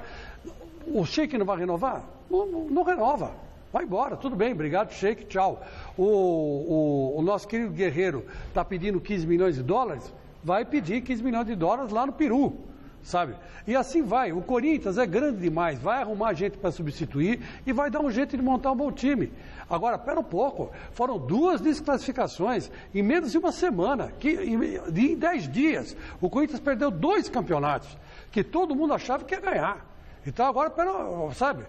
O Sheik não vai renovar? Não renova. Vai embora, tudo bem, obrigado, Sheik, tchau. O nosso querido Guerreiro está pedindo 15 milhões de dólares? Vai pedir 15 milhões de dólares lá no Peru, sabe? E assim vai. O Corinthians é grande demais, vai arrumar gente para substituir e vai dar um jeito de montar um bom time. Agora, pera um pouco, foram 2 desclassificações em menos de uma semana, em 10 dias. O Corinthians perdeu 2 campeonatos, que todo mundo achava que ia ganhar. Então agora, sabe?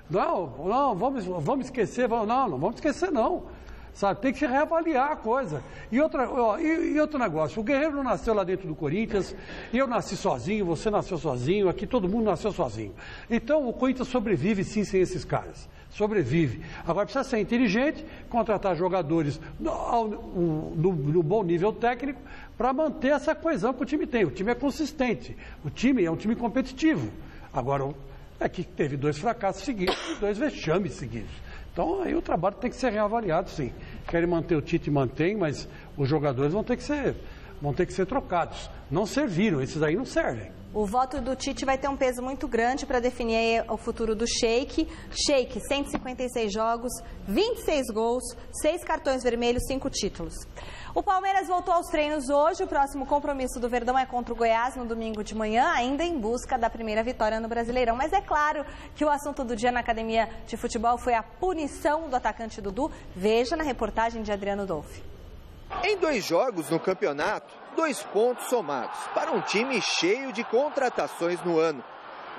Não, vamos esquecer, não vamos esquecer não. Sabe, tem que se reavaliar a coisa. E outro negócio, o Guerreiro não nasceu lá dentro do Corinthians, eu nasci sozinho, você nasceu sozinho, aqui todo mundo nasceu sozinho. Então o Corinthians sobrevive sim sem esses caras. Sobrevive. Agora precisa ser inteligente, contratar jogadores no bom nível técnico para manter essa coesão que o time tem. O time é consistente, o time é um time competitivo. Agora, é que teve 2 fracassos seguidos, 2 vexames seguidos. Então, aí o trabalho tem que ser reavaliado, sim. Querem manter o Tite, mantém, mas os jogadores vão ter que ser trocados. Não serviram, esses aí não servem. O voto do Tite vai ter um peso muito grande para definir o futuro do Sheik. Sheik, 156 jogos, 26 gols, 6 cartões vermelhos, 5 títulos. O Palmeiras voltou aos treinos hoje. O próximo compromisso do Verdão é contra o Goiás no domingo de manhã, ainda em busca da primeira vitória no Brasileirão. Mas é claro que o assunto do dia na academia de futebol foi a punição do atacante Dudu. Veja na reportagem de Adriano Dolfi. Em 2 jogos no campeonato, 2 pontos somados para um time cheio de contratações no ano.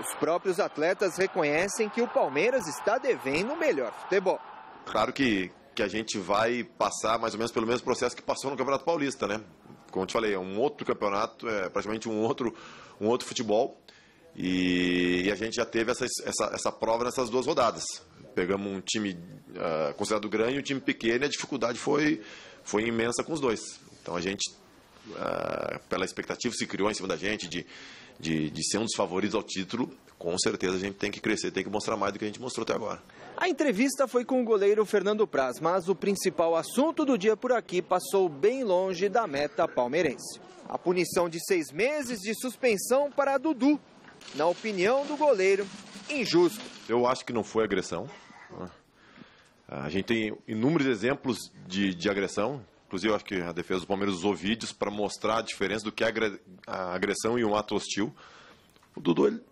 Os próprios atletas reconhecem que o Palmeiras está devendo o melhor futebol. Claro que a gente vai passar mais ou menos pelo mesmo processo que passou no Campeonato Paulista, né? Como eu te falei, é um outro campeonato, é praticamente um outro futebol. E a gente já teve essa prova nessas 2 rodadas. Pegamos um time considerado grande e um time pequeno, e a dificuldade foi imensa com os dois. Então a gente, pela expectativa que se criou em cima da gente de ser um dos favoritos ao título, com certeza a gente tem que crescer, tem que mostrar mais do que a gente mostrou até agora. A entrevista foi com o goleiro Fernando Praz, mas o principal assunto do dia por aqui passou bem longe da meta palmeirense. A punição de 6 meses de suspensão para Dudu. Na opinião do goleiro, injusto. Eu acho que não foi agressão. A gente tem inúmeros exemplos de agressão. Inclusive, eu acho que a defesa do Palmeiras usou vídeos para mostrar a diferença do que é a agressão e um ato hostil. O Dudu,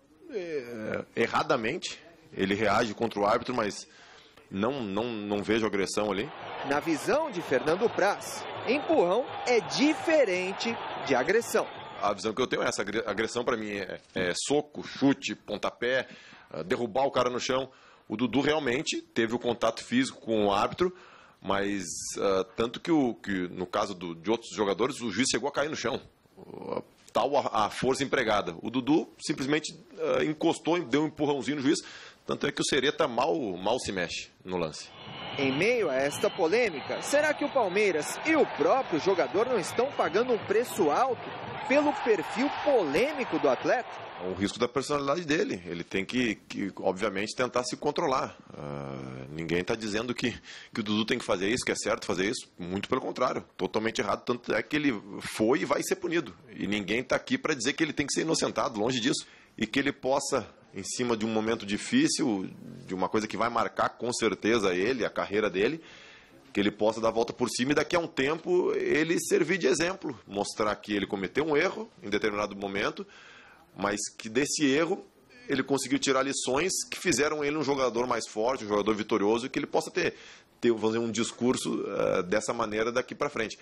erradamente, ele reage contra o árbitro, mas não vejo agressão ali. Na visão de Fernando Praz, empurrão é diferente de agressão. A visão que eu tenho é essa: agressão para mim é soco, chute, pontapé, derrubar o cara no chão. O Dudu realmente teve o contato físico com o árbitro, mas tanto que no caso de outros jogadores, o juiz chegou a cair no chão. Tal a força empregada. O Dudu simplesmente encostou e deu um empurrãozinho no juiz, tanto é que o Sereta mal se mexe no lance. Em meio a esta polêmica, será que o Palmeiras e o próprio jogador não estão pagando um preço alto pelo perfil polêmico do atleta? É um risco da personalidade dele. Ele tem que obviamente, tentar se controlar. Ninguém está dizendo que o Dudu tem que fazer isso, que é certo fazer isso. Muito pelo contrário, totalmente errado. Tanto é que ele foi e vai ser punido. E ninguém está aqui para dizer que ele tem que ser inocentado, longe disso. E que ele possa, em cima de um momento difícil, de uma coisa que vai marcar com certeza ele, a carreira dele, que ele possa dar a volta por cima e daqui a um tempo ele servir de exemplo, mostrar que ele cometeu um erro em determinado momento, mas que desse erro ele conseguiu tirar lições que fizeram ele um jogador mais forte, um jogador vitorioso, e que ele possa ter fazer um discurso dessa maneira daqui para frente.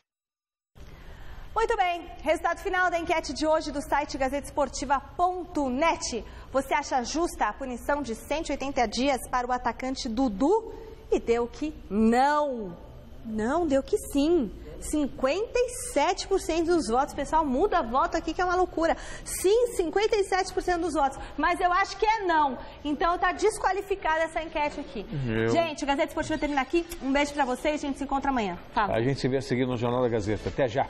Muito bem, resultado final da enquete de hoje do site gazetesportiva.net. Você acha justa a punição de 180 dias para o atacante Dudu? E deu que não. Não, deu que sim. 57% dos votos. Pessoal, muda voto aqui que é uma loucura. Sim, 57% dos votos. Mas eu acho que é não. Então está desqualificada essa enquete aqui. Gente, o Gazeta Esportiva termina aqui. Um beijo para vocês. A gente se encontra amanhã. Fala. A gente se vê a seguir no Jornal da Gazeta. Até já.